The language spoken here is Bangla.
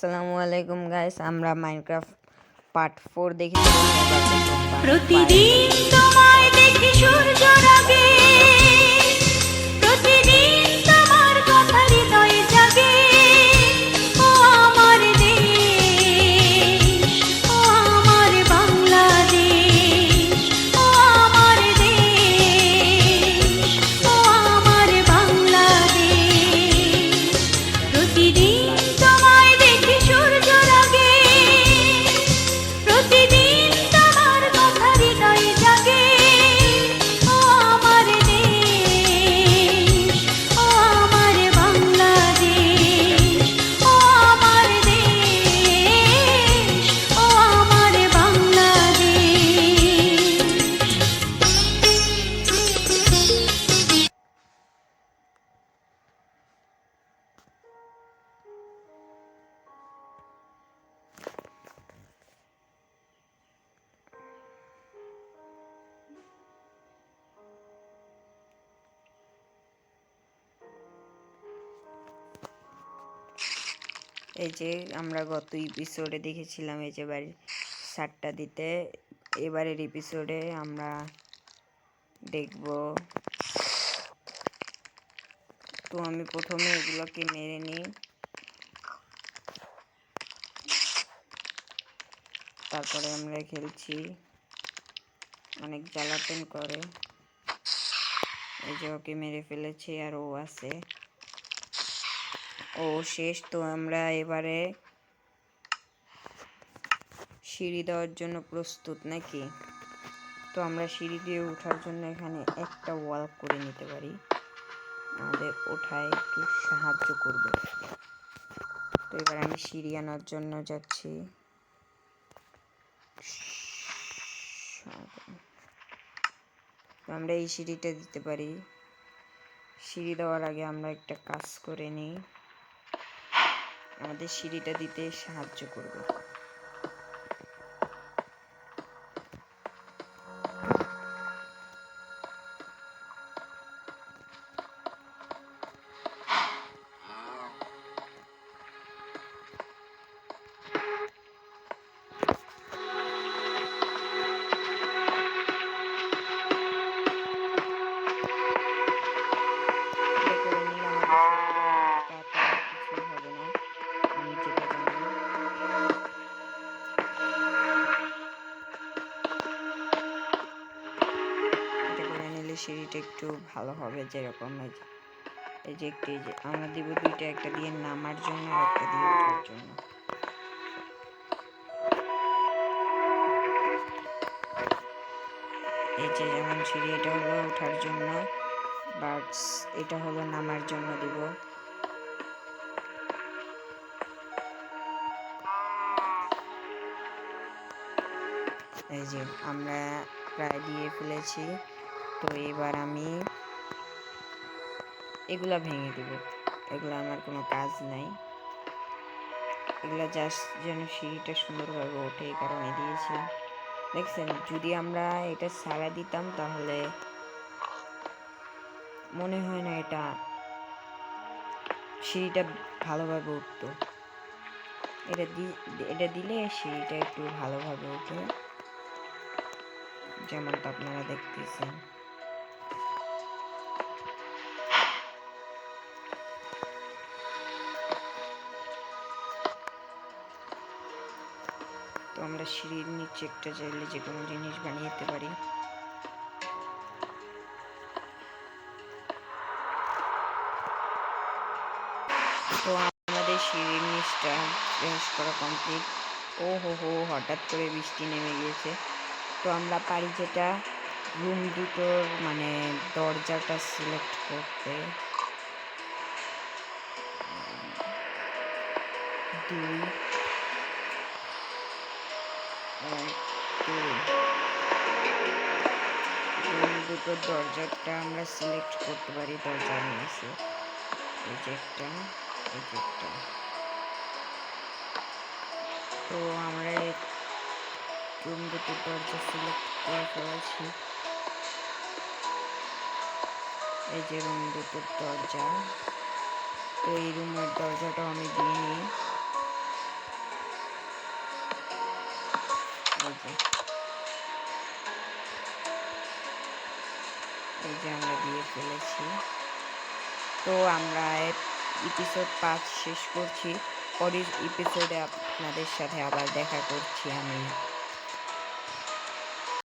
আসসালামু আলাইকুম গাইস, আমরা মাইনক্রাফট পার্ট 4 দেখেছিলাম। এবার দেখব প্রতিদিন তোমায় দেখি সূর্য রাগে, প্রতিদিন তোমার কথা হৃদয়ে জাগে। ও আমার দেশ, ও আমার বাংলাদেশ, ও আমার দেশ, ও আমার বাংলাদেশ। প্রতিদিন তোমায় দেখি সূর্য রাগে, প্রতিদিন তোমার কথা হৃদয়ে জাগে। ও আমার দেশ, ও আমার বাংলাদেশ, ও আমার দেশ, ও আমার বাংলাদেশ। এই যে আমরা গত এপিসোডে দেখেছিলাম এই যে বাড়ি সারটা দিতে। এবারের এপিসোডে আমরা দেখব। তো আমি প্রথমে এগুলোকে মেরে নিই, তারপরে আমরা খেলছি। অনেক জ্বালাতন করে। এই যে ওকে মেরে ফেলেছি, আর ও আছে, ও শেষ। তো আমরা এবারে সিঁড়ি দেওয়ার জন্য প্রস্তুত নাকি? তো আমরা সিঁড়ি দিয়ে ওঠার জন্য এখানে একটা ওয়াল করে নিতে পারি, আমাদের ওঠায় একটু সাহায্য করবে। তো এবার আমি সিঁড়ি আনার জন্য যাচ্ছি। আমরা এই সিঁড়িটা দিতে পারি। সিঁড়ি দেওয়ার আগে আমরা একটা কাজ করে নিই, আমাদের সিঁড়িটা দিতে সাহায্য করবে। সিঁড়িটা একটু ভালো হবে, যেরকম এই যে একটু এই যে আমরা দিব দুইটা, একটা দিয়ে নামার জন্য আর একটা দিয়ে ওঠার জন্য। এই যে যেমন সিঁড়ি, এটা হলো ওঠার জন্য, বাট এটা হলো নামার জন্য দিব। এই যে আমরা প্রায় দিয়ে ফেলেছি। তো এবার আমি এগুলা ভেঙে দেব, এগুলো আমার কোনো কাজ নাই, এগুলা জাস্ট যেন সিঁড়িটা সুন্দরভাবে ওঠে এই কারণে দিয়েছি। দেখছেন, যদি আমরা এটা সারা দিতাম তাহলে মনে হয় না এটা সিঁড়িটা ভালোভাবে উঠতো। এটা দিলে সিঁড়িটা একটু ভালোভাবে ওঠে, যেমনটা আপনারা দেখতেছেন। তো আমরা সিঁড়ির নিচে একটা চাইলে যে কোনো জিনিস বানিয়ে দিতে পারি। তো আমাদের সিঁড়ির নিচটা ফিনিশ করা কমপ্লিট। ও হো হো, হঠাৎ করে বৃষ্টি নেমে গিয়েছে। তো আমরা পারি যেটা রুম দুটোর মানে দরজাটা সিলেক্ট করতে। 2 রুম দুটোর দরজাটা আমরা সিলেক্ট করতে পারি দরজার নিচে। এই যে একটা, এই যে একটা। তো আমরা রুম দুটোর দরজা সিলেক্ট করে ফেলেছি। এই যে রুম দুটোর দরজা। তো এই রুমের দরজাটাও আমি দিয়ে নিই। এই যে আমরা দিয়ে ফেলেছি। তো আমরা এপিসোড 5 শেষ করছি। পরের এপিসোডে আপনাদের সাথে আবার দেখা করছি আমি।